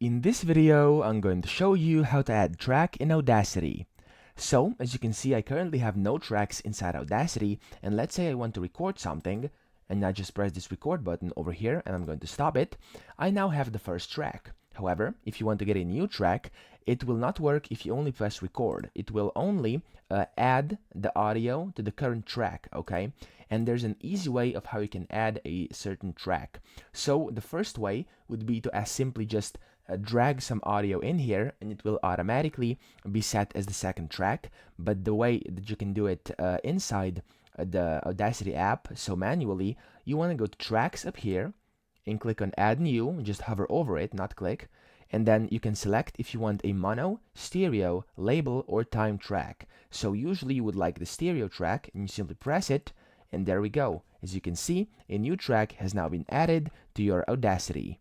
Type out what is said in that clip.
In this video, I'm going to show you how to add track in Audacity. So, as you can see, I currently have no tracks inside Audacity, and let's say I want to record something, and I just press this record button over here, and I'm going to stop it. I now have the first track. However, if you want to get a new track, it will not work if you only press record. It will only add the audio to the current track, okay? And there's an easy way of how you can add a certain track. So the first way would be to simply just drag some audio in here, and it will automatically be set as the second track. But the way that you can do it inside the Audacity app, so manually, you want to go to tracks up here and click on add new, just hover over it, not click, and then you can select if you want a mono, stereo, label, or time track. So usually you would like the stereo track, and you simply press it, and there we go. As you can see, a new track has now been added to your Audacity.